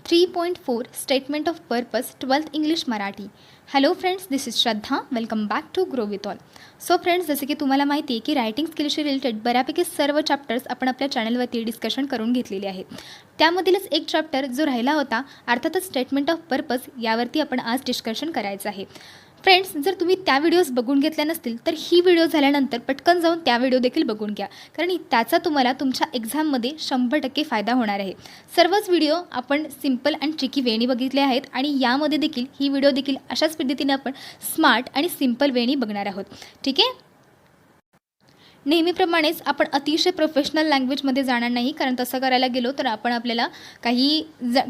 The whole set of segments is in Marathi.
3.4 Statement of Purpose 12th English Marathi. Hello friends, this is Shraddha. Welcome back to grow with all. So friends, जसे की तुम्हाला माहिती आहे की रायटिंग स्किलशी रिलेटेड बऱ्यापैकी सर्व चॅप्टर्स आपण आपल्या चॅनलवरती डिस्कशन करून घेतलेले आहेत. त्यामधीलच एक चॅप्टर जो राहिला होता, अर्थातच स्टेटमेंट ऑफ पर्पज, यावरती आपण आज डिस्कशन करायचं आहे. फ्रेंड्स, जर तुम्ही त्या व्हिडिओज बघून घेतल्या नसतील तर ही व्हिडिओ झाल्यानंतर पटकन जाऊन त्या व्हिडिओ देखील बघून घ्या, कारण त्याचा तुम्हाला तुमच्या एक्झाममध्ये 100% फायदा होणार आहे. सर्वच व्हिडिओ आपण सिंपल आणि ट्रिकी वेनी बघितले आहेत आणि यामध्ये देखील ही व्हिडिओ देखील अशाच पद्धतीने आपण स्मार्ट आणि सिंपल वेनी बघणार आहोत. ठीक आहे. नेहमीप्रमाणेच आपण अतिशय प्रोफेशनल लँग्वेजमध्ये जाणार नाही, कारण तसं करायला गेलो तर आपल्याला काही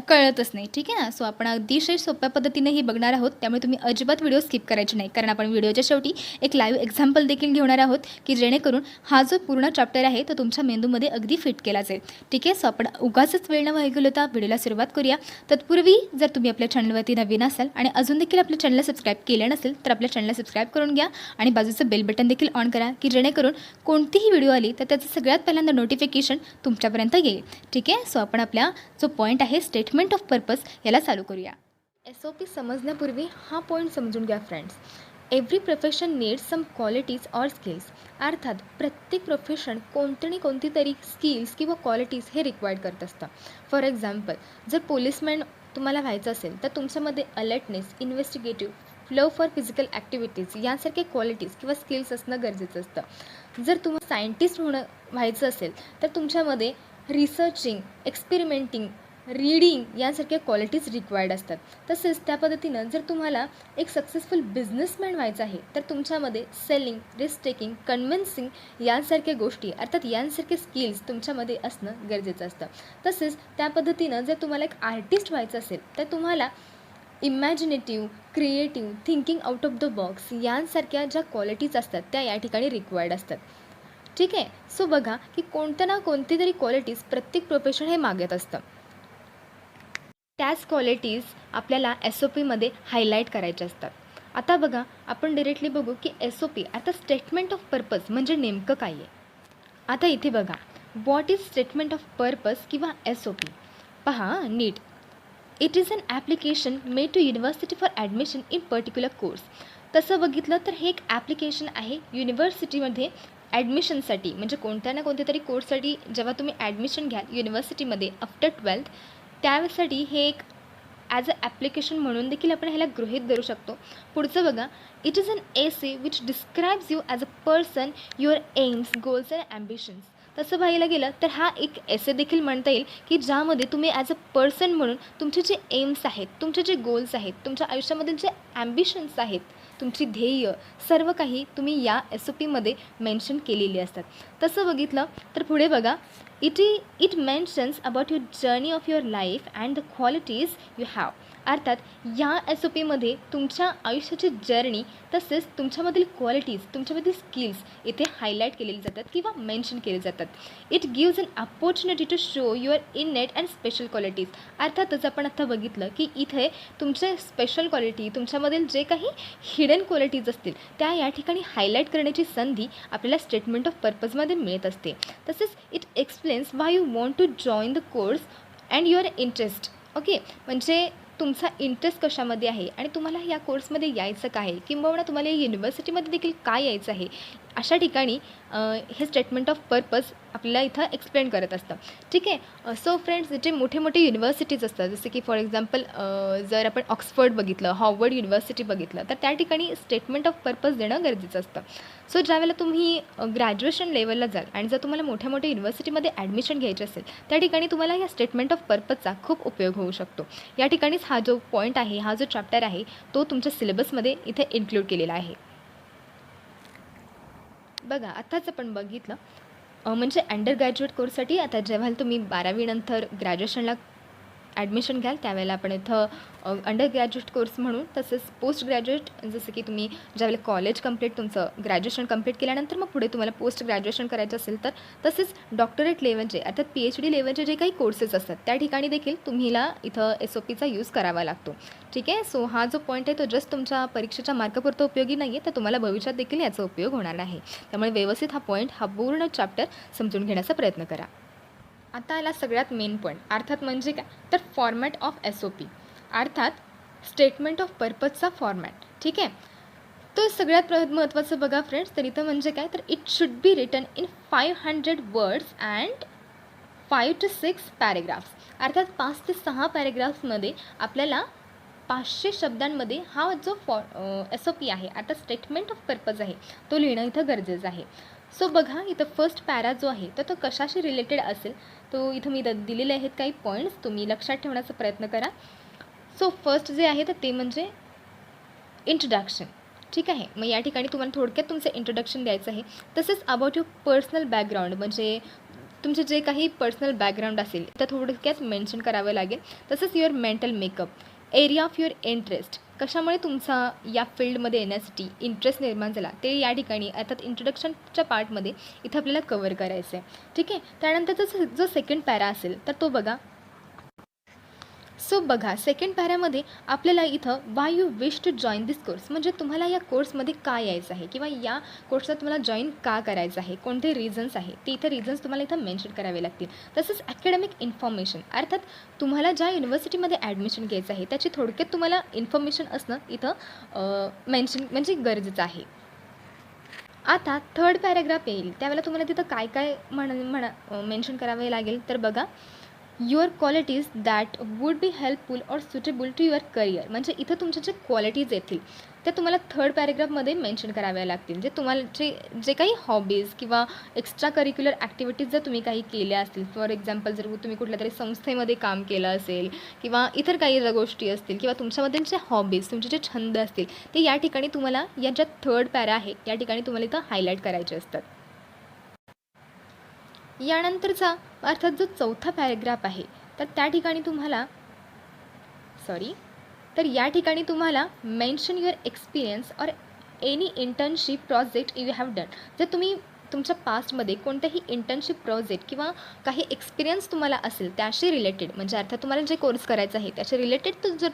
कळतच नाही. ठीक आहे ना. सो आपण अतिशय सोप्या पद्धतीने बघणार आहोत, त्यामुळे तुम्ही अजिबात व्हिडिओ स्किप करायचे नाही, कारण आपण व्हिडिओच्या शेवटी एक लाईव्ह एक्झाम्पल देखील घेणार आहोत की जेणेकरून हा जो पूर्ण चॅप्टर आहे तो तुमच्या मेंदूमध्ये अगदी फिट केला जाईल. ठीक आहे. सो आपण उगाचच वेळ न वाया घालवता व्हिडिओला सुरुवात करूया. तत्पूर्वी जर तुम्ही आपल्या चॅनलवरती नवीन असाल आणि अजून देखील आपल्या चॅनलला सबस्क्राईब केलं नसेल तर आपल्या चॅनलला सबस्क्राईब करून घ्या आणि बाजूचं बेल बटन देखील ऑन करा, की जेणेकरून कोणतीही व्हिडिओ आली तर त्याचं सगळ्यात पहिल्यांदा नोटिफिकेशन तुमच्यापर्यंत येईल. ठीक आहे. सो आपण आपल्या जो पॉईंट आहे स्टेटमेंट ऑफ पर्पज याला चालू करूया. SOP समजण्यापूर्वी हा पॉईंट समजून घ्या friends. Every profession needs some qualities or skills. अर्थात प्रत्येक प्रोफेशन कोणती तरी स्किल्स किंवा क्वालिटीज हे रिक्वायर्ड करत असतं. फॉर एक्झाम्पल, जर पोलिसमॅन तुम्हाला व्हायचं असेल तर तुमच्यामध्ये alertness, investigative, love for physical activities यासारखे क्वालिटीज किंवा स्किल्स असणं गरजेचं असतं. जर तुम्हाला सायंटिस्ट व्हायचं असेल तर तुमच्यामध्ये रिसर्चिंग, एक्सपेरिमेंटिंग, रीडिंग यासारख्या क्वालिटीज रिक्वायर्ड असतात. तसेच त्या पद्धतीनं जर तुम्हाला एक सक्सेसफुल बिझनेसमॅन व्हायचं आहे तर तुमच्यामध्ये सेलिंग, रिस्क टेकिंग, कन्व्हिन्सिंग यांसारख्या गोष्टी, अर्थात यांसारखे स्किल्स तुमच्यामध्ये असणं गरजेचं असतं. तसेच त्या पद्धतीनं जर तुम्हाला एक आर्टिस्ट व्हायचं असेल तर तुम्हाला imaginative, creative, thinking out of the box यांसारख्या ज्या क्वालिटीज असतात त्या या ठिकाणी रिक्वायर्ड असतात. ठीक आहे. सो बघा की कोणत्या ना कोणती तरी क्वालिटीज प्रत्येक प्रोफेशन हे मागत असतं. त्याच क्वालिटीज आपल्याला SOPमध्ये हायलाईट करायच्या असतात. आता बघा, आपण डिरेक्टली बघू की SOP आता स्टेटमेंट ऑफ पर्पज म्हणजे नेमकं काय आहे. आता इथे बघा, what is statement of purpose किंवा SOP. पहा नीट. It is an application made to university for admission in particular course. तसं बघितलं तर हे एक ॲप्लिकेशन आहे युनिव्हर्सिटीमध्ये ॲडमिशनसाठी, म्हणजे कोणत्या ना कोणत्या तरी कोर्ससाठी जेव्हा तुम्ही ॲडमिशन घ्याल युनिव्हर्सिटीमध्ये आफ्टर 12th, त्यासाठी हे एक ॲज अ ॲप्लिकेशन म्हणून देखील आपण ह्याला गृहीत धरू शकतो. पुढचं बघा, it is an essay which describes you as a person, your aims, goals and ambitions. तसं पाहायला गेलं तर हा एक एसे देखील म्हणता येईल की ज्यामध्ये तुम्ही ॲज अ पर्सन म्हणून तुमचे जे एम्स आहेत, तुमचे जे गोल्स आहेत, तुमच्या आयुष्यामधील जे ॲम्बिशन्स आहेत, तुमची ध्येय, सर्व काही तुम्ही या SOPमध्ये मेन्शन केलेली असतात. तसं बघितलं तर पुढे बघा, it mentions about your journey of your life and the qualities you have. अर्थात या SOPमध्ये तुमच्या आयुष्याची जर्नी तसेच तुमच्यामधील क्वालिटीज, तुमच्यामधील स्किल्स इथे हायलाईट केलेले जातात किंवा मेन्शन केले जातात. It gives an opportunity to show your innate and special qualities. अर्थातच आपण आता बघितलं की इथे तुमचे स्पेशल क्वालिटी, तुमच्यामधील जे काही हिडन क्वालिटीज असतील त्या या ठिकाणी हायलाईट करण्याची संधी आपल्याला स्टेटमेंट ऑफ पर्पजमध्ये मिळत असते. तसेच it explains why you want to join the course and your interest. Okay, म्हणजे तुमचा इंटरेस्ट कशामध्ये आहे आणि तुम्हाला या कोर्समध्ये यायचं काय आहे, किंबहुना तुम्हाला या युनिव्हर्सिटीमध्ये देखील काय यायचं आहे, अशा ठिकाणी हे स्टेटमेंट ऑफ पर्पज आपल्याला इथं एक्सप्लेन करत असतं. ठीक आहे. सो फ्रेंड्स, जे मोठे मोठे युनिव्हर्सिटीज असतात, जसे की फॉर एक्झाम्पल जर आपण ऑक्सफर्ड बघितलं, हार्वर्ड युनिव्हर्सिटी बघितलं, तर त्या ठिकाणी स्टेटमेंट ऑफ पर्पज देणं गरजेचं असतं. सो ज्यावेळेला तुम्ही ग्रॅज्युएशन लेवलला जाल आणि जर तुम्हाला मोठ्या मोठ्या युनिव्हर्सिटीमध्ये ॲडमिशन घ्यायचं असेल त्या ठिकाणी तुम्हाला या स्टेटमेंट ऑफ पर्पजचा खूप उपयोग होऊ शकतो. या ठिकाणीच हा जो पॉईंट आहे, हा जो चॅप्टर आहे तो तुमच्या सिलेबसमध्ये इथे इन्क्लूड केलेला आहे. बघा, आताच आपण बघितलं म्हणजे अंडर ग्रॅज्युएट कोर्ससाठी आता जेव्हा तुम्ही 12वी नंतर ग्रॅज्युएशनला ॲडमिशन घ्याल त्यावेळेला आपण इथं अंडर ग्रॅज्युएट कोर्स म्हणून, तसेच पोस्ट ग्रॅज्युएट, जसं की तुम्ही ज्यावेळेला कॉलेज कंप्लीट तुमचं ग्रॅज्युएशन कंप्लीट केल्यानंतर मग पुढे तुम्हाला पोस्ट ग्रॅज्युएशन करायचं असेल तर, तसेच डॉक्टरेट लेवलचे अर्थात PhD लेवलचे जे काही कोर्सेस असतात त्या ठिकाणी देखील तुम्हाला इथं SOPचा यूज करावा लागतो. ठीक आहे. सो हा जो पॉईंट आहे तो जस्ट तुमच्या परीक्षेच्या मार्कापुरता उपयोगी नाही आहे, तर तुम्हाला भविष्यात देखील याचा उपयोग होणार आहे. त्यामुळे व्यवस्थित हा पॉईंट, हा पूर्ण चॅप्टर समजून घेण्याचा प्रयत्न करा. आता आला सगळ्यात मेन पॉईंट, अर्थात म्हणजे काय तर फॉर्मॅट ऑफ SOP, अर्थात स्टेटमेंट ऑफ पर्पजचा फॉर्मॅट. ठीक आहे, तो सगळ्यात महत्त्वाचं बघा फ्रेंड्स, तर इथं म्हणजे काय तर it should be written in 500 words and 5 to 6 paragraphs. अर्थात 5 ते 6 पॅरेग्राफ्समध्ये आपल्याला 500 शब्दांमध्ये हा जो SOP आहे, आता स्टेटमेंट ऑफ पर्पज आहे, तो लिहिणं इथं गरजेचं आहे. सो बघा इथं फर्स्ट पॅरा जो आहे तर तो कशाशी रिलेटेड असेल, तो इथं मी दिलेले आहेत काही पॉईंट्स, तुम्ही लक्षात ठेवण्याचा प्रयत्न करा. सो फर्स्ट जे आहे तर ते म्हणजे इंट्रोडक्शन. ठीक आहे, मग या ठिकाणी तुम्हाला थोडक्यात तुमचं इंट्रोडक्शन द्यायचं आहे. तसेच अबाउट युअर पर्सनल बॅकग्राऊंड, म्हणजे तुमचे जे काही पर्सनल बॅकग्राऊंड असेल तर थोडक्यात मेन्शन करावं लागेल. तसंच your mental makeup, area of your interest, कशामुळे तुमचा या फील्डमध्ये येण्यासाठी इंटरेस्ट निर्माण झाला ते या ठिकाणी अर्थात इंट्रोडक्शनच्या पार्टमध्ये इथं आपल्याला कवर करायचं आहे. ठीक आहे, त्यानंतरचा जो सेकंड पॅरा असेल तर तो बघा. सो बघा सेकंड पॅरामध्ये आपल्याला इथं why you wish to join this course, म्हणजे तुम्हाला या कोर्समध्ये का यायचं आहे किंवा या कोर्सला तुम्हाला जॉईन का करायचं आहे, कोणते रिझन्स आहे ते इथं रिझन्स तुम्हाला इथं मेन्शन करावे लागतील. तसंच ॲकॅडमिक इन्फॉर्मेशन, अर्थात तुम्हाला ज्या युनिव्हर्सिटीमध्ये ॲडमिशन घ्यायचं आहे त्याची थोडक्यात तुम्हाला इन्फॉर्मेशन असणं इथं मेन्शन म्हणजे गरजेचं आहे. आता थर्ड पॅराग्राफ येईल त्यावेळेला तुम्हाला तिथं काय काय मेन्शन करावे लागेल तर बघा your qualities that would be helpful or suitable to your career, म्हणजे इथं तुमच्या जे क्वालिटीज येतील त्या तुम्हाला थर्ड पॅरेग्राफमध्ये मेन्शन कराव्या लागतील. जे तुम्हाला जे काही हॉबीज किंवा एक्स्ट्रा करिक्युलर ॲक्टिव्हिटीज जर तुम्ही काही केल्या असतील, फॉर एक्झाम्पल जर तुम्ही कुठल्या तरी संस्थेमध्ये काम केलं असेल किंवा इतर काही ज्या गोष्टी असतील किंवा तुमच्यामधील जे हॉबीज तुमचे जे छंद असतील ते या ठिकाणी तुम्हाला या ज्या थर्ड पॅरा आहे या ठिकाणी तुम्हाला इथं हायलाईट करायचे असतात. यानंतरचा अर्थात जो चौथा पॅरेग्राफ आहे तर त्या ठिकाणी तुम्हाला या ठिकाणी तुम्हाला mention your experience or any internship project you have done, जर तुम्ही तुमच्या पास्टमध्ये कोणताही इंटर्नशिप प्रोजेक्ट किंवा काही एक्सपिरियन्स तुम्हाला असेल त्याशी रिलेटेड, म्हणजे अर्थात तुम्हाला जे कोर्स करायचं आहे त्याशी रिलेटेड जर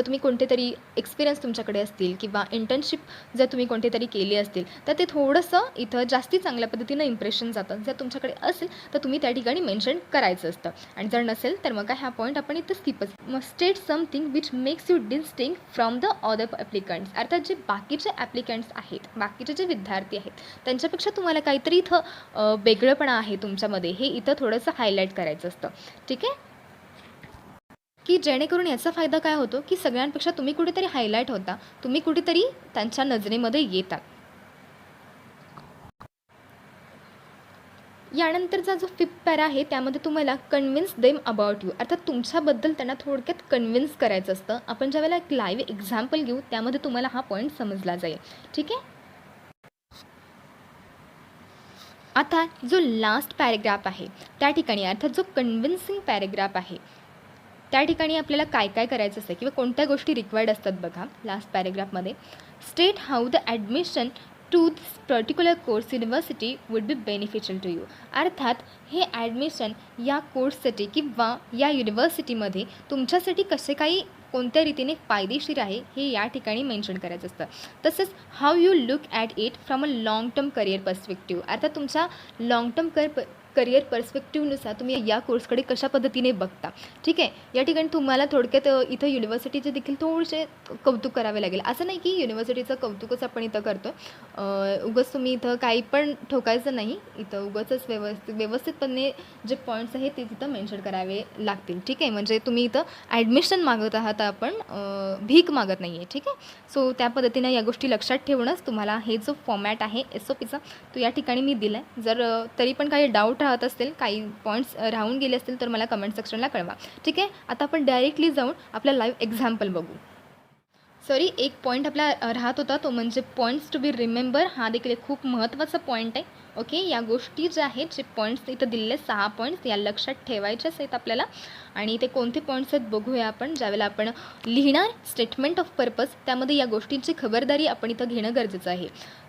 तुम्ही कोणते तरी एक्सपिरियन्स तुमच्याकडे असतील किंवा इंटर्नशिप जर तुम्ही कोणते तरी केली असतील तर ते थोडंसं इथं जास्ती चांगल्या पद्धतीनं इम्प्रेशन जातं. जर तुमच्याकडे असेल तर तुम्ही त्या ठिकाणी मेन्शन करायचं असतं आणि जर नसेल तर मग काय हा पॉईंट आपण इथं स्किपच. मग state something which makes you distinct from the other applicants, अर्थात जे बाकीचे ॲप्लिकंट्स आहेत, बाकीचे जे विद्यार्थी आहेत त्यांच्यापेक्षा तुम्हाला काहीतरी इथं वेगळंपणा आहे तुमच्यामध्ये हे इथं थोडंसं हायलाईट करायचं असतं. ठीक आहे, की जेणेकरून याचा फायदा काय होतो की सगळ्यांपेक्षा तुम्ही कुठेतरी हायलाईट होता, तुम्ही कुठेतरी त्यांच्या नजरेमध्ये येतात. यानंतरचा जो फिफ्थ पॅरा आहे त्यामध्ये तुम्हाला कन्व्हिन्स देम अबाउट यू, अर्थात तुमच्याबद्दल त्यांना थोडक्यात कन्व्हिन्स करायचं असतं. आपण ज्यावेळेला एक लाईव्ह एक्झाम्पल घेऊ त्यामध्ये तुम्हाला हा पॉईंट समजला जाईल. ठीक आहे, आता जो लास्ट पॅरेग्राफ आहे त्या ठिकाणी अर्थात जो कन्व्हिन्सिंग पॅरेग्राफ आहे त्या ठिकाणी आपल्याला काय काय करायचं असतं किंवा कोणत्या गोष्टी रिक्वायर्ड असतात बघा लास्ट पॅरेग्राफमध्ये. State how the admission to this particular course university would be beneficial to you, अर्थात हे ॲडमिशन या कोर्ससाठी किंवा या युनिव्हर्सिटीमध्ये तुमच्यासाठी कसे काही कोणत्या रीतीने फायदेशीर आहे हे या ठिकाणी मेन्शन करायचं असतं. तसंच how you look at it from a long term career perspective, अर्थात तुमच्या लाँग टर्म करिअर पर्स्पेक्टिव्हनुसार तुम्ही या कोर्सकडे कशा पद्धतीने बघता. ठीक आहे, या ठिकाणी तुम्हाला थोडक्यात इथं युनिव्हर्सिटीचे देखील थोडेसे कौतुक करावे लागेल. असं नाही की युनिव्हर्सिटीचं कौतुकच आपण इथं करतो, उगाच तुम्ही इथं काही पण ठोकायचं नाही, इथं उगाचच व्यवस्थितपणे जे पॉईंट्स आहेत ते तिथं मेन्शन करावे लागतील. ठीक आहे, म्हणजे तुम्ही इथं ॲडमिशन मागत आहात, आपण भीक मागत नाही आहे. ठीक आहे, सो त्या पद्धतीनं या गोष्टी लक्षात ठेवूनच तुम्हाला हे जो फॉर्मॅट आहे SOPचा तो या ठिकाणी मी दिला आहे. जर तरी पण काही डाऊट राहत असतील, काही पॉईंट्स राहून गेले असतील तर मला कमेंट सेक्शनला कळवा. ठीक आहे, आता आपण डायरेक्टली जाऊन आपला लाईव्ह एक्झाम्पल बघू. एक पॉईंट आपला राहत होता तो म्हणजे पॉईंट्स टू बी रिमेंबर, हा देखील एक खूप महत्त्वाचा पॉईंट आहे. ओके, या गोष्टी ज्या आहेत जे पॉईंट्स इथं दिलेले 6 पॉईंट्स या लक्षात ठेवायच्याच आहेत आपल्याला. आणि ते कोणते पॉईंट्स आहेत बघूया आपण. ज्यावेळेला आपण लिहिणार स्टेटमेंट ऑफ पर्पज त्यामध्ये या गोष्टींची खबरदारी आपण इथं घेणं गरजेचं आहे.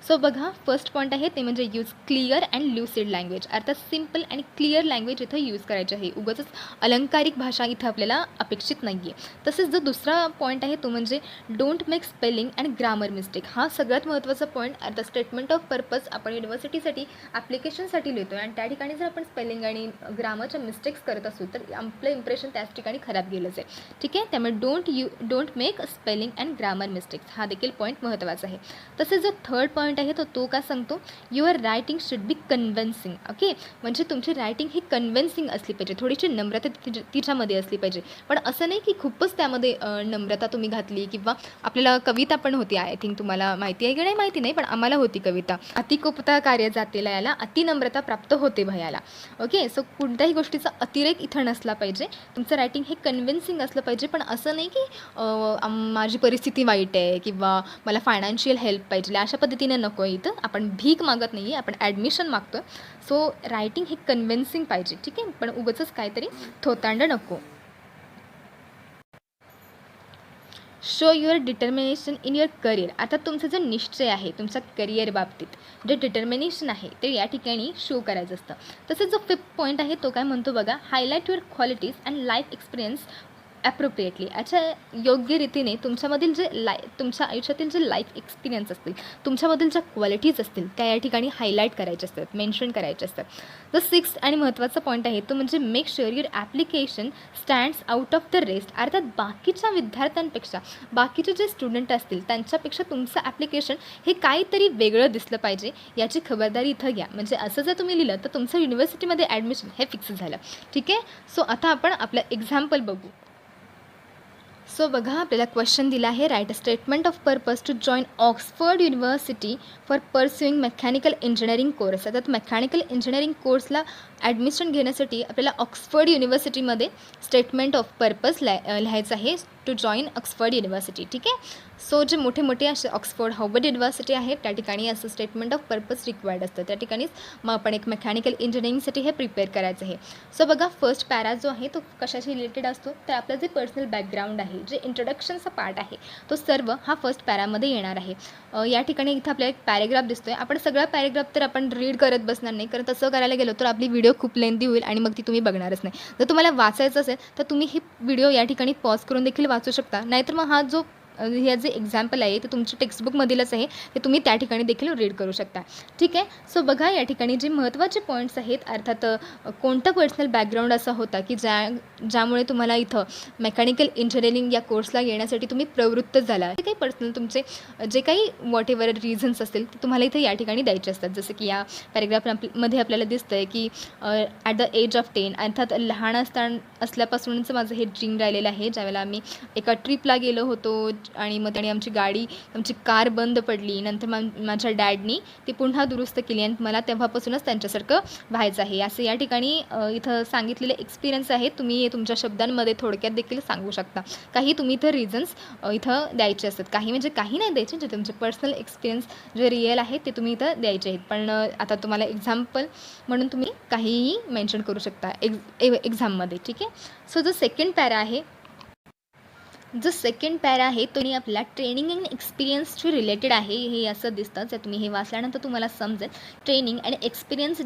सो बघा, फर्स्ट पॉईंट आहे ते म्हणजे यूज क्लिअर अँड ल्युसिड लँग्वेज, अर्थात सिम्पल आणि क्लिअर लँग्वेज इथं यूज करायची आहे. उगाचच अलंकारिक भाषा इथं आपल्याला अपेक्षित नाही आहे. तसेच जो दुसरा पॉईंट आहे तो म्हणजे don't make spelling and grammar mistake, हा सगळ्यात महत्त्वाचा पॉईंट. अर्थात स्टेटमेंट ऑफ पर्पज आपण युनिव्हर्सिटीसाठी ॲप्लिकेशनसाठी लिहितो आहे आणि त्या ठिकाणी जर आपण स्पेलिंग आणि ग्रामरच्या मिस्टेक्स करत असू तर आपलं इम्प्रेशन त्याच ठिकाणी खराब गेलंच आहे. ठीक आहे, त्यामुळे don't make spelling and grammar mistakes हा देखील पॉईंट महत्त्वाचा आहे. तसेच जो थर्ड पॉईंट आहे तो काय सांगतो, your writing should be convincing. Okay, म्हणजे तुमची रायटिंग ही कन्व्हिन्सिंग असली पाहिजे, थोडीशी नम्रता तिच्यामध्ये असली पाहिजे. पण असं नाही की खूपच त्यामध्ये नम्रता तुम्ही घातली, किंवा आपल्याला कविता पण होती, आय थिंक तुम्हाला माहिती आहे की नाही माहिती नाही, पण आम्हाला होती कविता, अतिकोपता कार्य जातेला याला अतिनम्रता प्राप्त होते भयाला. ओके, सो कोणत्याही गोष्टीचा अतिरेक इथं नसला पाहिजे. तुमचं रायटिंग हे कन्व्हिन्सिंग असलं पाहिजे, पण असं नाही की माझी परिस्थिती वाईट आहे किंवा मला फायनान्शियल हेल्प पाहिजे अशा पद्धतीने नको आहे. इथं आपण भीक मागत नाही आहे, आपण ॲडमिशन मागतो. सो रायटिंग हे कन्व्हिन्सिंग पाहिजे. ठीक आहे, पण उगाचच काहीतरी थोतांड नको. Show your determination in your career. आता तुमचा जो निश्चय आहे तुमच्या करिअर बाबतीत, जे डिटर्मिनेशन आहे ते या ठिकाणी शो करायचं असतं. तसेच जो 5th पॉईंट आहे तो काय म्हणतो बघा, highlight your qualities and life experience appropriately. अच्छा, योग्य रीतीने तुमच्यामधील जे तुमच्या आयुष्यातील जे लाईफ एक्सपिरियन्स असतील, तुमच्यामधील ज्या क्वालिटीज असतील त्या या ठिकाणी हायलाईट करायच्या असतात, मेन्शन करायचे असतात. द 6th आणि महत्त्वाचा पॉईंट आहे तो म्हणजे make sure your application stands out of the rest. अर्थात बाकीच्या विद्यार्थ्यांपेक्षा, बाकीचे जे स्टुडंट असतील त्यांच्यापेक्षा तुमचं ॲप्लिकेशन हे काहीतरी वेगळं दिसलं पाहिजे, याची खबरदारी इथं घ्या. म्हणजे असं जर तुम्ही लिहिलं तर तुमचं युनिव्हर्सिटीमध्ये ॲडमिशन हे फिक्स झालं. ठीक आहे, सो आता आपण आपलं एक्झाम्पल बघू. सो बघा, आपल्याला क्वेश्चन दिला आहे, write a statement of purpose to join Oxford university for pursuing mechanical engineering course. आता मेकॅनिकल इंजिनिअरिंग कोर्सला ॲडमिशन घेण्यासाठी आपल्याला ऑक्सफर्ड युनिव्हर्सिटीमध्ये स्टेटमेंट ऑफ पर्पज लिहायचं आहे टू जॉईन ऑक्सफर्ड युनिव्हर्सिटी. ठीक आहे, सो जे मोठे मोठे असे ऑक्सफर्ड हार्वर्ड युनिव्हर्सिटी आहे त्या ठिकाणी असं स्टेटमेंट ऑफ पर्पज रिक्वायर्ड असतं. त्या ठिकाणीच मग आपण एक मेकॅनिकल इंजिनिअरिंगसाठी हे प्रिपेअर करायचं आहे. सो बघा, फर्स्ट पॅरा जो आहे तो कशाशी रिलेटेड असतो, तर आपलं जे पर्सनल बॅकग्राऊंड आहे, जे इंट्रोडक्शनचा पार्ट आहे तो सर्व हा फर्स्ट पॅरामध्ये येणार आहे. या ठिकाणी इथं आपल्याला एक पॅरेग्राफ दिसतोय. आपण सगळा पॅरेग्राफ तर आपण रीड करत बसणार नाही, कारण तसं करायला गेलो तर आपली व्हिडिओ खूप लेंदी होईल आणि मग ती तुम्ही बघणारच नाही. जर तुम्हाला वाचायचं असेल तर तुम्ही ही व्हिडिओ या ठिकाणी पॉज करून देखील वाचू शकता, नाहीतर मग हा जो हे जे एक्झाम्पल आहे ते तुमच्या टेक्स्टबुकमधीलच आहे, ते तुम्ही त्या ठिकाणी देखील रीड करू शकता. ठीक आहे, सो बघा या ठिकाणी जे महत्त्वाचे पॉईंट्स आहेत, अर्थात कोणतं पर्सनल बॅकग्राऊंड असा होता की ज्यामुळे तुम्हाला इथं मेकॅनिकल इंजिनिअरिंग या कोर्सला येण्यासाठी तुम्ही प्रवृत्त झाला. ते काही पर्सनल तुमचे जे काही व्हॉट एव्हर रिझन्स असतील ते तुम्हाला इथं या ठिकाणी द्यायचे असतात. जसं की या पॅरेग्राफमध्ये आपल्याला दिसतं आहे की ॲट द एज ऑफ 10, अर्थात लहान असल्यापासूनच माझं हे ड्रीम राहिलेलं आहे. ज्यावेळेला आम्ही एका ट्रिपला गेलो होतो आणि मग त्याने आमची कार बंद पडली, नंतर माझ्या डॅडनी ती पुन्हा दुरुस्त केली आणि मला तेव्हापासूनच त्यांच्यासारखं व्हायचं आहे. असं या ठिकाणी इथं सांगितलेले एक्सपिरियन्स आहेत. तुम्ही तुमच्या शब्दांमध्ये थोडक्यात देखील सांगू शकता. काही तुम्ही इथं रिझन्स इथं द्यायचे असतात, काही म्हणजे काही नाही द्यायचे, जे तुमचे पर्सनल एक्सपिरियन्स जे रिअल आहेत ते तुम्ही इथं द्यायचे आहेत. पण आता तुम्हाला एक्झाम्पल म्हणून तुम्ही काहीही मेन्शन करू शकता एक्झाममध्ये. ठीक आहे, सो जो सेकंड पॅरा आहे, जो सेकंड पॅरा आहे तो आपला ट्रेनिंग अँड एक्सपिरियन्सशी रिलेटेड आहे. हे असं दिसतं, जर तुम्ही हे वाचल्यानंतर तुम्हाला समजेल. ट्रेनिंग आणि एक्सपिरियन्स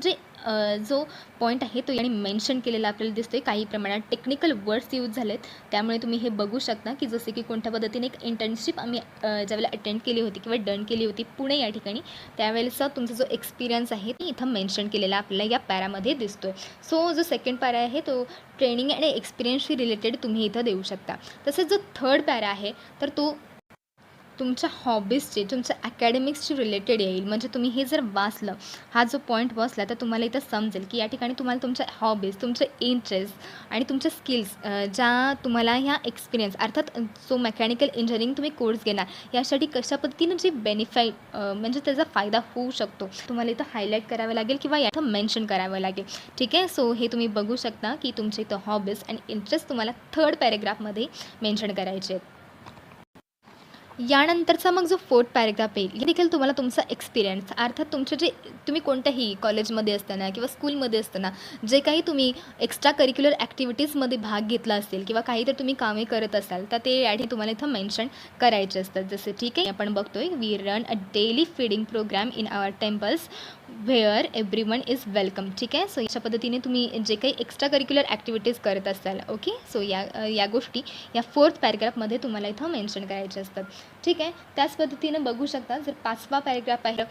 जो पॉईंट आहे तो याने मेन्शन केलेला आपल्याला दिसतोय. काही प्रमाणात टेक्निकल वर्ड्स यूज झालेत, त्यामुळे तुम्ही हे बघू शकता की जसे की कोणत्या पद्धतीने एक इंटर्नशिप आम्ही ज्यावेळेला अटेंड केली होती किंवा डन केली होती पुणे या ठिकाणी, त्यावेळेचा तुमचा जो एक्सपिरियन्स आहे ते इथं मेन्शन केलेला आपल्याला या पॅरामध्ये दिसतोय. सो जो सेकंड पॅरा आहे तो ट्रेनिंग आणि एक्सपिरियन्सशी रिलेटेड तुम्ही इथं देऊ शकता. तसेच जो थर्ड पॅरा आहे तर तो तुमच्या हॉबीजचे, तुमच्या अकॅडमिक्सशी रिलेटेड येईल. म्हणजे तुम्ही हे जर वाचलं, हा जो पॉईंट वाचला, तर तुम्हाला इथं समजेल की या ठिकाणी तुम्हाला तुमच्या हॉबीज, तुमचे इंटरेस्ट आणि तुमच्या स्किल्स ज्या तुम्हाला ह्या एक्सपिरियन्स, अर्थात जो मेकॅनिकल इंजिनिअरिंग तुम्ही कोर्स घेणार यासाठी कशा पद्धतीने जे बेनिफिट म्हणजे त्याचा फायदा होऊ शकतो तुम्हाला इथं हायलाईट करावं लागेल किंवा याथं मेन्शन करावं लागेल. ठीक आहे, सो हे तुम्ही बघू शकता की तुमच्या इथं हॉबीज आणि इंटरेस्ट तुम्हाला थर्ड पॅरेग्राफमध्ये मेन्शन करायचे आहेत. यानंतरचा मग जो फोर्थ पॅरेग्राफ येईल, हे देखील तुम्हाला तुमचा एक्सपिरियन्स, अर्थात तुमचे जे तुम्ही कोणत्याही कॉलेजमध्ये असताना किंवा स्कूलमध्ये असताना जे काही तुम्ही एक्स्ट्रा करिक्युलर ॲक्टिव्हिटीजमध्ये भाग घेतला असेल किंवा काही तर तुम्ही कामे करत असाल तर ते याठी तुम्हाला इथं मेन्शन करायचे असतात. जसं ठीक आहे, आपण बघतोय we run a daily feeding program in our temples where everyone is welcome. ठीक आहे, सो अशा पद्धतीने तुम्ही जे काही एक्स्ट्रा करिक्युलर ॲक्टिव्हिटीज करत असाल, ओके, सो या गोष्टी या फोर्थ पॅरेग्राफमध्ये तुम्हाला इथं मेन्शन करायचे असतात. ठीक आहे. त्याच पद्धतीनं बघू शकता. जर 5वा पॅरेग्राफ आहे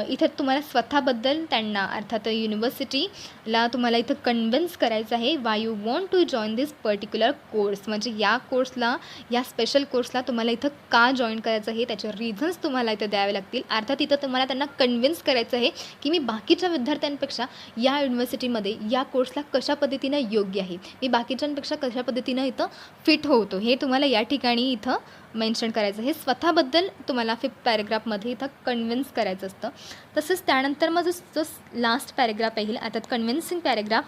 इथं तुम्हाला स्वतःबद्दल त्यांना अर्थात युनिव्हर्सिटीला तुम्हाला इथं कन्विन्स करायचं आहे why you want to join this particular course, म्हणजे या कोर्सला, या स्पेशल कोर्सला तुम्हाला इथं का जॉईन करायचं आहे, त्याचे रिझन्स तुम्हाला इथं द्यावे लागतील. अर्थात इथं तुम्हाला त्यांना कन्विन्स करायचं आहे की मी बाकीच्या विद्यार्थ्यांपेक्षा या युनिव्हर्सिटीमध्ये या कोर्सला कशा पद्धतीनं योग्य आहे, मी बाकीच्यांपेक्षा कशा पद्धतीनं इथं फिट होतो, हे तुम्हाला या ठिकाणी इथं मेन्शन करायचं. हे स्वतःबद्दल तुम्हाला 5th पॅरेग्राफमध्ये इथं कन्विन्स करायचं असतं. तसंच त्यानंतर मग जो लास्ट पॅरेग्राफ आहे अर्थात कन्विन्सिंग पॅरेग्राफ,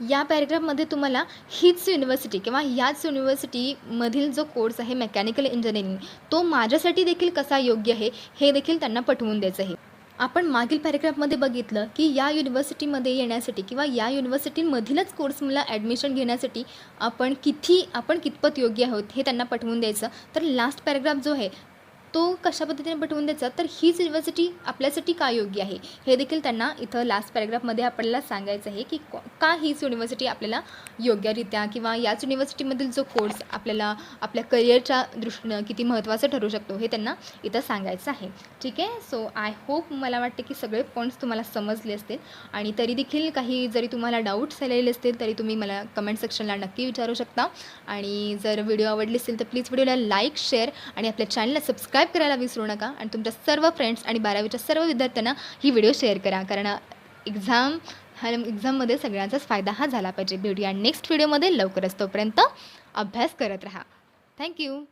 या पॅरेग्राफमध्ये तुम्हाला हीच युनिव्हर्सिटी किंवा याच युनिव्हर्सिटीमधील जो कोर्स आहे मेकॅनिकल इंजिनिअरिंग, तो माझ्यासाठी देखील कसा योग्य आहे हे देखील त्यांना पटवून द्यायचं आहे. आपण मागील पॅरेग्राफमध्ये बघितलं की या युनिव्हर्सिटीमध्ये येण्यासाठी किंवा या युनिव्हर्सिटीमधीलच कोर्स मला ॲडमिशन घेण्यासाठी आपण कितपत योग्य आहोत हे त्यांना पटवून द्यायचं. तर लास्ट पॅरेग्राफ जो आहे तो कशा पद्धतीने पटवून द्यायचा, तर हीच युनिव्हर्सिटी आपल्यासाठी का योग्य आहे हे देखील त्यांना इथं लास्ट पॅरेग्राफमध्ये आपल्याला सांगायचं आहे की का हीच युनिव्हर्सिटी आपल्याला योग्यरित्या किंवा याच युनिव्हर्सिटीमधील जो कोर्स आपल्याला आपल्या करिअरच्या दृष्टीनं किती महत्त्वाचं ठरू शकतो हे त्यांना इथं सांगायचं आहे. ठीक आहे. सो आय होप, मला वाटते की सगळे पॉईंट्स तुम्हाला समजले असतील आणि तरी देखील काही जरी तुम्हाला डाऊट्स आलेले असतील तरी तुम्ही मला कमेंट सेक्शनला नक्की विचारू शकता. आणि जर व्हिडिओ आवडली असेल तर प्लीज व्हिडिओला लाईक, शेअर आणि आपल्या चॅनलला सबस्क्राईब करायला विसरू नका. आणि तुमच्या सर्व फ्रेंड्स आणि 12वीच्या सर्व विद्यार्थ्यांना ही व्हिडिओ शेअर करा, कारण एक्झाममध्ये सगळ्यांचाच फायदा हा झाला पाहिजे. भेटूया नेक्स्ट व्हिडिओमध्ये लवकरच. तोपर्यंत अभ्यास करत राहा. थँक्यू.